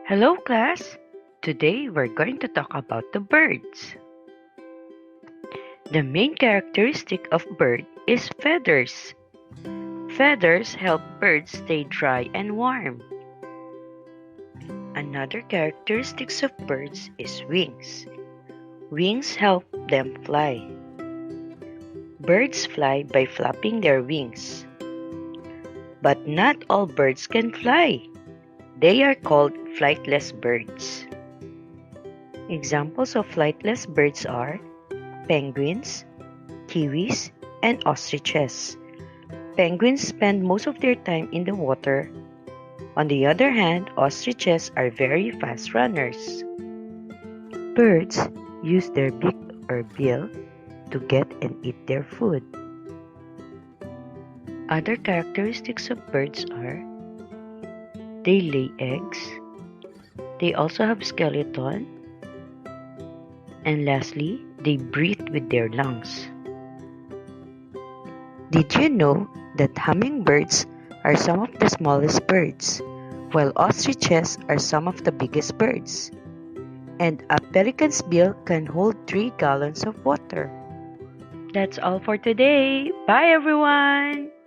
Hello, class! Today we're going to talk about the birds. The main characteristic of bird is feathers. Feathers help birds stay dry and warm. Another characteristic of birds is wings. Wings help them fly. Birds fly by flapping their wings. But not all birds can fly. They are called flightless birds. Examples of flightless birds are penguins, kiwis, and ostriches. Penguins spend most of their time in the water. On the other hand, ostriches are very fast runners. Birds use their beak or bill to get and eat their food. Other characteristics of birds are they lay eggs, they also have skeleton, and lastly, they breathe with their lungs. Did you know that hummingbirds are some of the smallest birds, while ostriches are some of the biggest birds? And a pelican's bill can hold 3 gallons of water. That's all for today. Bye everyone!